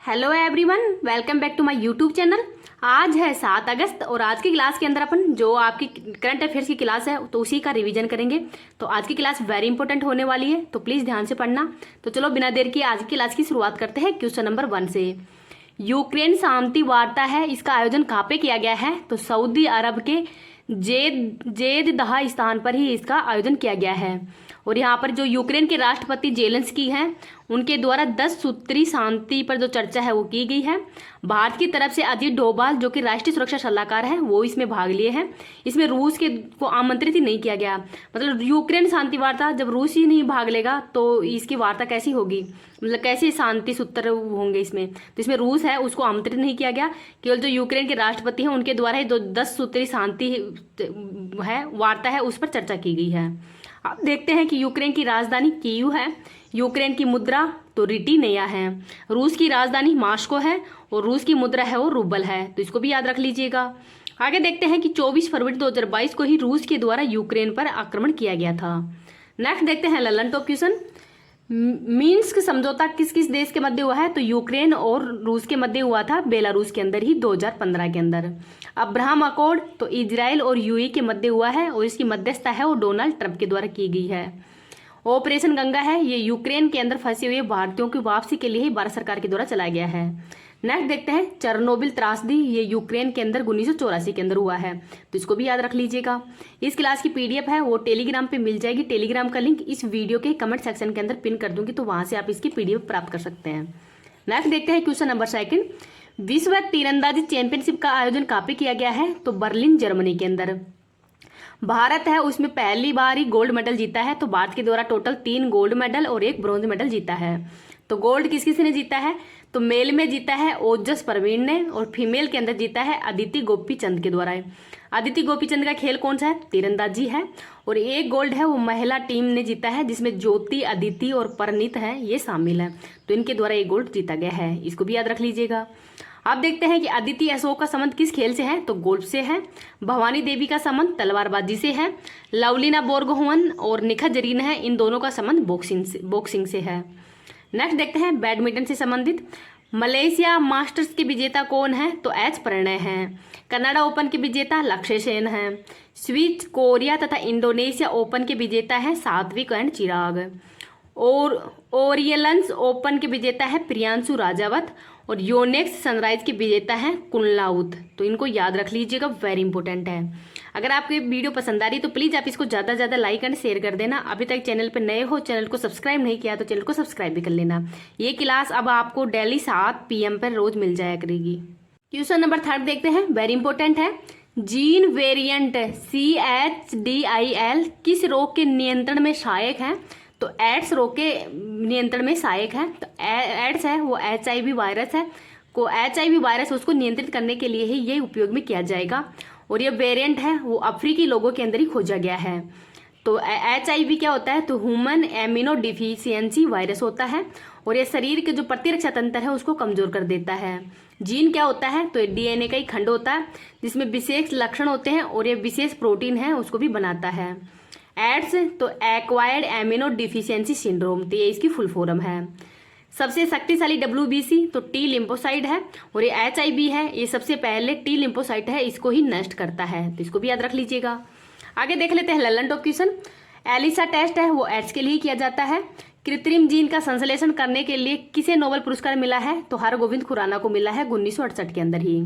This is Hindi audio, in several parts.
Hello everyone, welcome back to my YouTube channel. आज है 7 अगस्त और आज की क्लास के अंदर अपन जो आपकी करंट अफेयर्स की क्लास है तो उसी का रिवीजन करेंगे। तो आज की क्लास वेरी इंपॉर्टेंट होने वाली है, तो प्लीज़ ध्यान से पढ़ना। तो चलो बिना देर किए आज की क्लास की शुरुआत करते हैं क्वेश्चन नंबर 1 से। यूक्रेन शांति वार्ता है, इसका आयोजन कहाँ पे किया गया है? तो सऊदी अरब के जेद्दाह स्थान पर ही इसका आयोजन किया गया है। और यहाँ पर जो यूक्रेन के राष्ट्रपति जेलेंस्की हैं उनके द्वारा 10 सूत्री शांति पर जो चर्चा है वो की गई है। भारत की तरफ से अजीत डोभाल जो कि राष्ट्रीय सुरक्षा सलाहकार हैं वो इसमें भाग लिए हैं। इसमें रूस के को आमंत्रित ही नहीं किया गया। मतलब यूक्रेन शांति वार्ता जब रूस ही नहीं भाग लेगा तो इसकी वार्ता कैसी होगी, मतलब कैसे शांति सूत्र होंगे इसमें। तो इसमें रूस है उसको आमंत्रित नहीं किया गया, केवल जो यूक्रेन के राष्ट्रपति हैं उनके द्वारा ही जो 10 सूत्री शांति है वार्ता है उस पर चर्चा की गई है। अब देखते हैं कि यूक्रेन की राजधानी कीव है, यूक्रेन की मुद्रा तो रिटी नया है, रूस की राजधानी मास्को है और रूस की मुद्रा है वो रूबल है, तो इसको भी याद रख लीजिएगा। आगे देखते हैं कि 24 फरवरी 2022 को ही रूस के द्वारा यूक्रेन पर आक्रमण किया गया था। नेक्स्ट देखते हैं ललन टॉप क्वेश्चन। मिन्स्क समझौता किस किस देश के मध्य हुआ है? तो यूक्रेन और रूस के मध्य हुआ था, बेलारूस के अंदर ही 2015 के अंदर। अब्राहम अकॉर्ड तो इजराइल और यूएई के मध्य हुआ है और इसकी मध्यस्थता है वो डोनाल्ड ट्रंप के द्वारा की गई है। ऑपरेशन गंगा है, ये यूक्रेन के अंदर फंसे हुए भारतीयों की वापसी के लिए ही भारत सरकार के द्वारा चलाया गया है। नेक्स्ट देखते हैं चेरनोबिल त्रासदी, ये यूक्रेन के अंदर 1984 के अंदर हुआ है, तो इसको भी याद रख लीजिएगा। इस क्लास की पीडीएफ है वो टेलीग्राम पे मिल जाएगी, टेलीग्राम का लिंक इस वीडियो के कमेंट सेक्शन के अंदर पिन कर दूंगी, तो वहां से आप इसकी पीडीएफ प्राप्त कर सकते हैं। नेक्स्ट देखते हैं क्वेश्चन नंबर 2। विश्व तीरंदाजी चैंपियनशिप का आयोजन कहाँ पे किया गया है? तो बर्लिन जर्मनी के अंदर। भारत है उसमें पहली बार ही गोल्ड मेडल जीता है, तो भारत के द्वारा टोटल 3 गोल्ड मेडल और 1 ब्रॉन्ज मेडल जीता है। तो गोल्ड किस किस ने जीता है? तो मेल में जीता है ओजस परवीन ने और फीमेल के अंदर जीता है अदिति गोपीचंद के द्वारा। अदिति गोपीचंद का खेल कौन सा है? तीरंदाजी है। और 1 गोल्ड है वो महिला टीम ने जीता है जिसमें ज्योति, अदिति और परनीत है ये शामिल है, तो इनके द्वारा 1 गोल्ड जीता गया है, इसको भी याद रख लीजिएगा। अब देखते हैं कि अदिति अशोक का संबंध किस खेल से है? तो गोल्फ से है। भवानी देवी का संबंध तलवारबाजी से है। लवलीना बोरगोहन और निखत जरीन है, इन दोनों का संबंध बॉक्सिंग से है। नेक्स्ट देखते हैं बैडमिंटन से संबंधित। मलेशिया मास्टर्स के विजेता कौन है? तो एच प्रणय है। कनाडा ओपन के विजेता लक्ष्य सेन है। स्विस, कोरिया तथा इंडोनेशिया ओपन के विजेता है सात्विक एंड चिराग। और ओरियल्स ओपन के विजेता है प्रियांशु राजावत और योनेक्स सनराइज के विजेता है कुनलाउत, तो इनको याद रख लीजिएगा, वेरी इंपॉर्टेंट है। अगर आपको वीडियो पसंद आ रही है तो प्लीज़ आप इसको ज़्यादा से ज़्यादा लाइक एंड शेयर कर देना। अभी तक चैनल पर नए हो, चैनल को सब्सक्राइब नहीं किया तो चैनल को सब्सक्राइब भी कर लेना। ये क्लास अब आपको डेली 7 PM पर रोज मिल जाया करेगी। क्वेश्चन नंबर 3 देखते हैं, वेरी इंपॉर्टेंट है। जीन वेरिएंट CHDIL किस रोग के नियंत्रण में सहायक है? तो एड्स रोग के नियंत्रण में सहायक है। तो एड्स है वो HIV वायरस है, को HIV वायरस उसको नियंत्रित करने के लिए ही ये उपयोग में किया जाएगा। और ये वेरिएंट है वो अफ्रीकी लोगों के अंदर ही खोजा गया है। तो HIV क्या होता है? तो ह्यूमन इम्यूनो डिफिशियंसी वायरस होता है और ये शरीर के जो प्रतिरक्षा तंत्र है उसको कमजोर कर देता है। जीन क्या होता है? तो DNA का ही खंड होता है जिसमें विशेष लक्षण होते हैं और ये विशेष प्रोटीन है उसको भी बनाता है। एड्स तो एक्वायर्ड एमिनो डिफिशियंसी सिंड्रोम, तो ये इसकी फुल फॉर्म है। सबसे शक्तिशाली WBC तो T लिम्फोसाइट है और ये HIV है, ये सबसे पहले T लिम्फोसाइट है, इसको ही नष्ट करता है, तो इसको भी याद रख लीजिएगा। आगे देख लेते हैं Lallan top question. ELISA test है वो एड्स के लिए किया जाता है। कृत्रिम जीन का संश्लेषण करने के लिए किसे नोबेल पुरस्कार मिला है? तो हरगोविंद खुराना को मिला है 1968 के अंदर ही।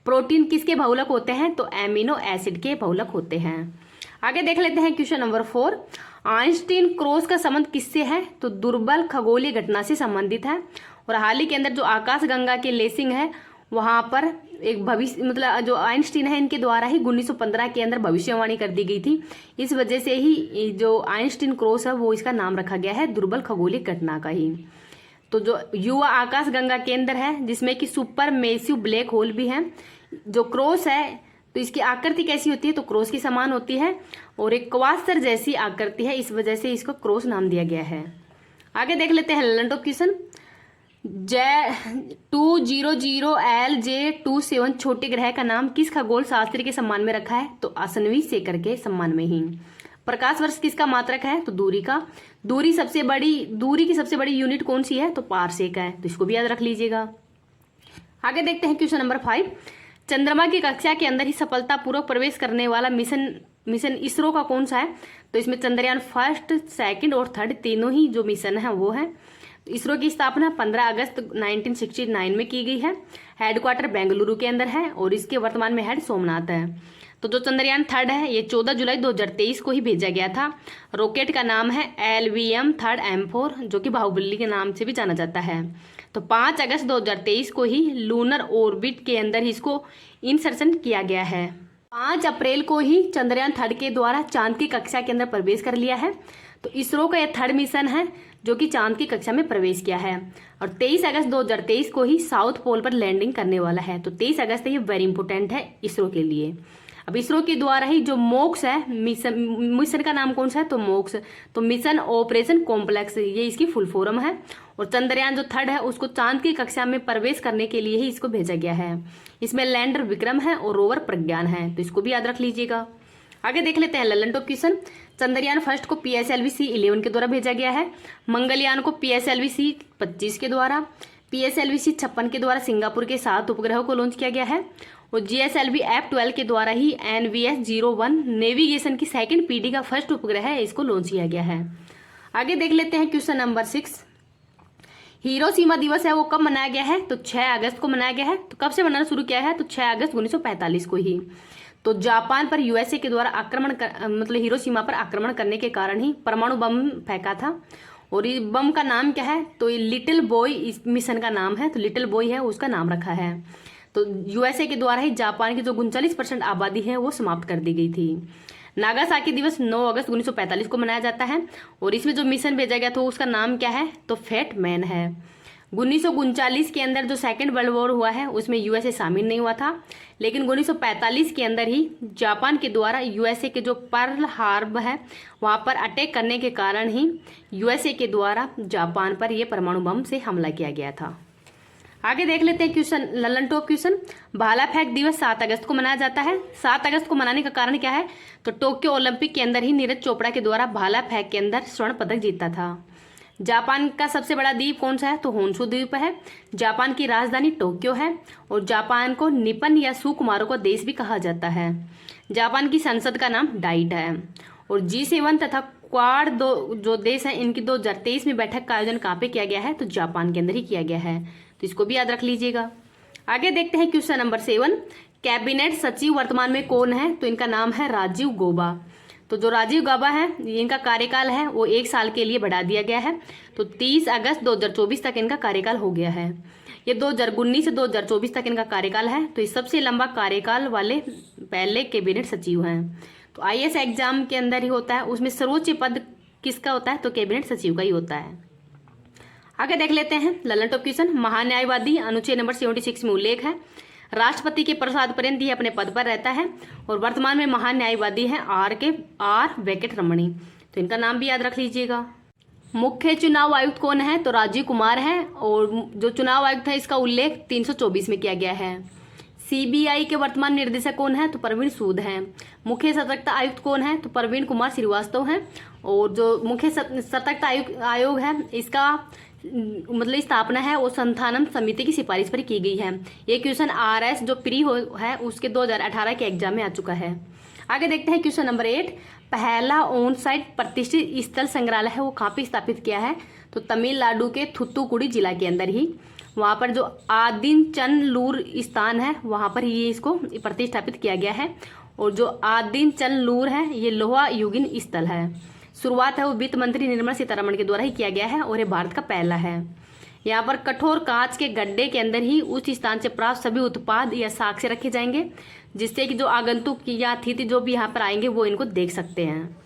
प्रोटीन किसके बहुलक होते हैं? तो एमिनो एसिड के बहुलक होते हैं। आगे देख लेते हैं क्वेश्चन नंबर 4। आइंस्टीन क्रॉस का संबंध किससे है? तो दुर्बल खगोलीय घटना से संबंधित है। और हाल ही के अंदर जो आकाश गंगा के लेसिंग है वहां पर एक भविष्य, मतलब जो आइंस्टीन है इनके द्वारा ही 1915 के अंदर भविष्यवाणी कर दी गई थी, इस वजह से ही जो आइंस्टीन क्रॉस है वो इसका नाम रखा गया है दुर्बल खगोलीय घटना का ही। तो जो युवा आकाश गंगा केंद्र है जिसमें कि सुपर मेसिव ब्लैक होल भी है, जो क्रॉस है तो इसकी आकृति कैसी होती है? तो क्रॉस की समान होती है और एक क्वासर जैसी आकृति है, इस वजह से इसको क्रॉस नाम दिया गया है। आगे देख लेते हैं ललन टॉप क्वेश्चन। J200LJ27 छोटे ग्रह का नाम किस खगोल शास्त्री के सम्मान में रखा है? तो अश्विनी शेखर के सम्मान में ही। प्रकाश वर्ष किसका मात्रक है? तो दूरी का। दूरी की सबसे बड़ी यूनिट कौन सी है? तो पारसेक है, तो इसको भी याद रख लीजिएगा। आगे देखते हैं क्वेश्चन नंबर 5। चंद्रमा की कक्षा के अंदर ही सफलतापूर्वक प्रवेश करने वाला मिशन इसरो का कौन सा है? तो इसमें चंद्रयान फर्स्ट, सेकंड और थर्ड तीनों ही जो मिशन है वो है। इसरो की स्थापना 15 अगस्त 1969 में की गई है। हेडक्वार्टर बेंगलुरु के अंदर है और इसके वर्तमान में हेड सोमनाथ है। तो जो चंद्रयान थर्ड है ये 14 जुलाई 2023 को ही भेजा गया था। रॉकेट का नाम है LVM 3rd M4 जो कि बाहुबली के नाम से भी जाना जाता है। तो 5 अगस्त 2023 को ही लूनर ऑर्बिट के अंदर ही इसको इंसर्शन किया गया है। 5 अप्रैल को ही चंद्रयान थर्ड के द्वारा चांद की कक्षा के अंदर प्रवेश कर लिया है। तो इसरो का यह थर्ड मिशन है जो कि चांद की कक्षा में प्रवेश किया है। और 23 अगस्त 2023 को ही साउथ पोल पर लैंडिंग करने वाला है। तो 23 अगस्त ये वेरी इंपॉर्टेंट है इसरो के लिए। अब इसरो के द्वारा ही जो मोक्स है मिशन का नाम कौन सा है? तो मोक्स। तो मिशन ऑपरेशन कॉम्प्लेक्स ये इसकी फुल फॉर्म है। और चंद्रयान जो थर्ड है उसको चांद की कक्षा में प्रवेश करने के लिए ही इसको भेजा गया है। इसमें लैंडर विक्रम है और रोवर प्रज्ञान है, तो इसको भी याद रख लीजिएगा। आगे देख लेते हैं Lallan top question. Chandrayaan first को PSLV-C11 के द्वारा भेजा गया है। मंगलयान को PSLV-C25 के द्वारा, PSLV-C56 के द्वारा सिंगापुर के 7 उपग्रहों को लॉन्च किया गया है। और GSLV-F12 के द्वारा ही NVS-01 नेविगेशन की सेकंड पीढ़ी का फर्स्ट उपग्रह है, इसको लॉन्च किया गया है। आगे देख लेते हैं क्वेश्चन नंबर 6। हिरोशिमा दिवस है वो कब मनाया गया है? तो 6 अगस्त को मनाया गया है। तो कब से मनाना शुरू किया है? तो 6 अगस्त 1945 को ही। तो जापान पर USA के द्वारा मतलब हिरोशिमा पर आक्रमण करने के कारण ही परमाणु बम फेंका था। और ये बम का नाम क्या है? तो ये लिटिल बॉय इस मिशन का नाम है। तो लिटिल बॉय है उसका नाम रखा है। तो USA के द्वारा ही जापान की जो 39% आबादी है वो समाप्त कर दी गई थी। नागासाकी दिवस 9 अगस्त 1945 को मनाया जाता है। और इसमें जो मिशन भेजा गया था उसका नाम क्या है? तो फैट मैन है। 1939 के अंदर जो सेकेंड वर्ल्ड वॉर हुआ है उसमें USA शामिल नहीं हुआ था। लेकिन 1945 के अंदर ही जापान के द्वारा USA के जो पर्ल हार्बर है वहाँ पर अटैक करने के कारण ही USA के द्वारा जापान पर यह परमाणु बम से हमला किया गया था। आगे देख लेते हैं क्वेश्चन ललन टॉप क्वेश्चन। भाला फेंक दिवस 7 अगस्त को मनाया जाता है। 7 अगस्त को मनाने का कारण क्या है? तो टोक्यो ओलंपिक के अंदर ही नीरज चोपड़ा के द्वारा भाला फेंक के अंदर स्वर्ण पदक जीता था। जापान का सबसे बड़ा द्वीप कौन सा है? तो होन्शु द्वीप है। जापान की राजधानी टोक्यो है। और जापान को निपन या सुकुमारों का देश भी कहा जाता है। जापान की संसद का नाम डाइट है। और G7 तथा क्वाड जो देश है इनकी 2023 में बैठक का आयोजन कहाँ पे किया गया है? तो जापान के अंदर ही किया गया है, तो इसको भी याद रख लीजिएगा। आगे देखते हैं क्वेश्चन नंबर 7। कैबिनेट सचिव वर्तमान में कौन है? तो इनका नाम है राजीव गौबा। तो जो राजीव गौबा है इनका कार्यकाल है वो 1 साल के लिए बढ़ा दिया गया है। तो 30 अगस्त 2024 तक इनका कार्यकाल हो गया है। ये 2019 से 2024 तक इनका कार्यकाल है। तो ये सबसे लंबा कार्यकाल वाले पहले कैबिनेट सचिव हैं। तो IAS एग्जाम के अंदर ही होता है, उसमें सर्वोच्च पद किसका होता है? तो कैबिनेट सचिव का ही होता है। आगे देख लेते हैं ललन टॉप क्वेश्चन। महान्यायवादी अनुच्छेद नंबर 76 में उल्लेख है। राष्ट्रपति के प्रसाद पर्यंत ही अपने पद पर रहता है। और वर्तमान में महान्यायवादी है R वेंकट रमणी। तो इनका नाम भी याद रख लीजिएगा। मुख्य चुनाव आयुक्त कौन है? तो राजीव कुमार है। और जो चुनाव आयुक्त है इसका उल्लेख 324 में किया गया है। CBI के वर्तमान निर्देशक कौन है? तो प्रवीण सूद हैं। मुख्य सतर्कता आयुक्त कौन है? तो प्रवीण कुमार श्रीवास्तव हैं। और जो मुख्य सतर्कता आयोग है इसका मतलब स्थापना है वो संथानम समिति की सिफारिश पर की गई है। ये क्वेश्चन RS जो प्री है उसके 2018 के एग्जाम में आ चुका है। आगे देखते हैं क्वेश्चन नंबर 8। पहला ऑन साइट प्रतिष्ठित स्थल संग्रहालय है वो कहाँ पे स्थापित किया है? तो तमिलनाडु के थुत्तुकुड़ी जिला के अंदर ही। वहाँ पर जो आदिनचनलूर स्थान है वहाँ पर ये इसको प्रतिष्ठापित किया गया है। और जो आदिनचनलूर है ये लोहा युगीन स्थल है। शुरुआत है वो वित्त मंत्री निर्मला सीतारमण के द्वारा ही किया गया है और ये भारत का पहला है। यहाँ पर कठोर कांच के गड्ढे के अंदर ही उस स्थान से प्राप्त सभी उत्पाद या साक्ष्य रखे जाएंगे, जिससे कि जो आगंतुक या अतिथि जो भी यहाँ पर आएंगे वो इनको देख सकते हैं।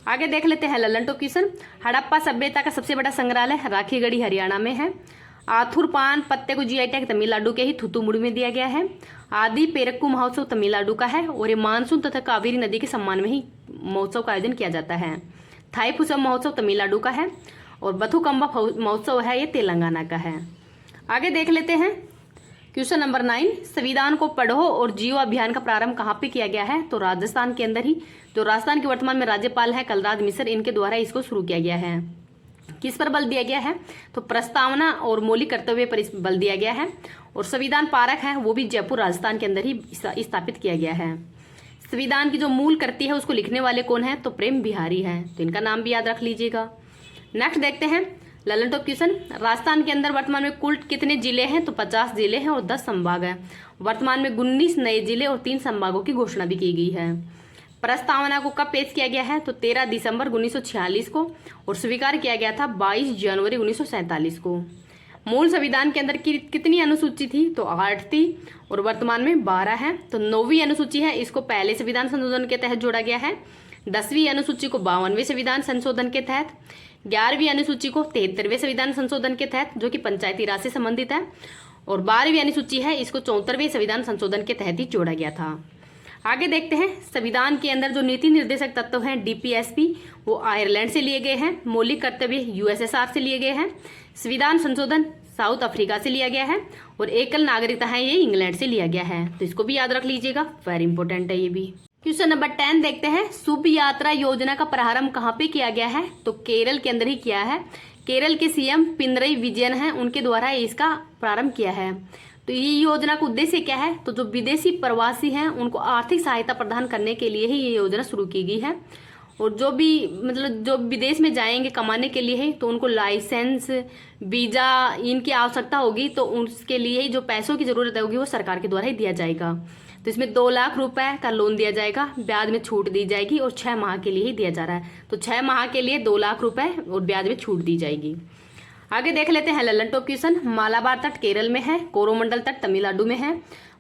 आगे देख लेते हैं ललन टॉप क्वेश्चन। हड़प्पा सभ्यता का सबसे बड़ा संग्रहालय राखीगढ़ी हरियाणा में है। आथुर पान पत्ते को GI टैग तमिलनाडु के ही थुथुकुडी में दिया गया है। आदि पेरक्कू महोत्सव तमिलनाडु का है और ये मानसून तथा कावेरी नदी के सम्मान में ही महोत्सव का आयोजन किया जाता है। थाईपुसम महोत्सव तमिलनाडु का है और बथुकम्बा महोत्सव है ये तेलंगाना का है। आगे देख लेते हैं क्वेश्चन नंबर 9। संविधान को पढ़ो और जियो अभियान का प्रारंभ कहाँ पे किया गया है? तो राजस्थान के अंदर ही। जो राजस्थान के वर्तमान में राज्यपाल है कलराज मिश्र, इनके द्वारा इसको शुरू किया गया है। किस पर बल दिया गया है? तो प्रस्तावना और मौलिक कर्तव्य पर इस बल दिया गया है। और संविधान पारक है वो भी जयपुर राजस्थान के अंदर ही स्थापित किया गया है। संविधान की जो मूल कृति है उसको लिखने वाले कौन है? तो प्रेम बिहारी है, तो इनका नाम भी याद रख लीजिएगा। नेक्स्ट देखते हैं ललन टॉप क्वेश्चन। राजस्थान के अंदर वर्तमान में कुल कितने जिले हैं? तो 50 जिले हैं और 10 संभाग हैं। वर्तमान में 19 नए जिले और 3 संभागों की घोषणा भी की गई है। प्रस्तावना को कब पेश किया गया है? तो 13 दिसंबर 1946 को और स्वीकार किया गया था 22 जनवरी 1947 को। मूल संविधान के अंदर कितनी अनुसूची थी? तो 8 थी और वर्तमान में 12 है। तो 9वीं अनुसूची है, इसको पहले संविधान संशोधन के तहत जोड़ा गया है। 10वीं अनुसूची को 52वें संविधान संशोधन के तहत, 11वीं अनुसूची को 73वें संविधान संशोधन के तहत जो कि पंचायती राज से संबंधित है, और 12वीं अनुसूची है इसको 74वें संविधान संशोधन के तहत ही जोड़ा गया था। आगे देखते हैं संविधान के अंदर जो नीति निर्देशक तत्व हैं DPSP वो आयरलैंड से लिए गए हैं। मौलिक कर्तव्य USSR से लिए गए हैं। संविधान संशोधन साउथ अफ्रीका से लिया गया है और एकल नागरिकता है ये इंग्लैंड से लिया गया है, तो इसको भी याद रख लीजिएगा, वेरी इंपॉर्टेंट है ये भी। क्वेश्चन नंबर 10 देखते हैं शुभ यात्रा योजना का प्रारंभ कहाँ पे किया गया है? तो केरल के अंदर ही किया है। केरल के CM पिनरई विजयन है, उनके द्वारा इसका प्रारंभ किया है। तो ये योजना का उद्देश्य क्या है? तो जो विदेशी प्रवासी हैं उनको आर्थिक सहायता प्रदान करने के लिए ही ये योजना शुरू की गई है। और जो भी मतलब जो विदेश में जाएंगे कमाने के लिए है तो उनको लाइसेंस, वीजा इनकी आवश्यकता होगी, तो उसके लिए ही जो पैसों की जरूरत होगी वो सरकार के द्वारा ही दिया जाएगा। तो इसमें 2 लाख रुपए का लोन दिया जाएगा, ब्याज में छूट दी जाएगी और 6 माह के लिए ही दिया जा रहा है। तो 6 माह के लिए 2 लाख रुपए और ब्याज में छूट दी जाएगी। आगे देख लेते हैं ललन टॉप क्वेश्चन। मालाबार तट केरल में है, कोरोमंडल तट तमिलनाडु में है,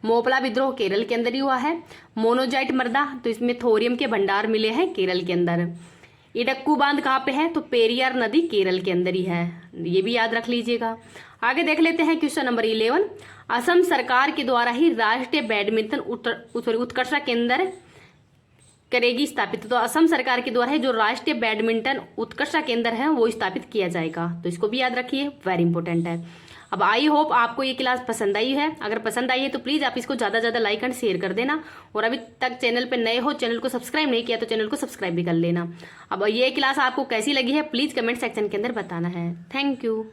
मोपला विद्रोह केरल के अंदर ही हुआ है, मोनोजाइट मृदा तो इसमें थोरियम के भंडार मिले हैं केरल के अंदर। इडक्कू बांध कहाँ पे है? तो पेरियार नदी केरल के अंदर ही है, ये भी याद रख लीजिएगा। आगे देख लेते हैं क्वेश्चन नंबर 11। असम सरकार के द्वारा ही राष्ट्रीय बैडमिंटन उत्कर्षता केंद्र करेगी स्थापित। तो असम सरकार के द्वारा जो राष्ट्रीय बैडमिंटन उत्कर्षता केंद्र है वो स्थापित किया जाएगा, तो इसको भी याद रखिए, वेरी इंपॉर्टेंट है। अब आई होप आपको ये क्लास पसंद आई है। अगर पसंद आई है तो प्लीज़ आप इसको ज़्यादा से ज़्यादा लाइक एंड शेयर कर देना, और अभी तक चैनल पे नए हो, चैनल को सब्सक्राइब नहीं किया तो चैनल को सब्सक्राइब भी कर लेना। अब ये क्लास आपको कैसी लगी है प्लीज़ कमेंट सेक्शन के अंदर बताना है। Thank you.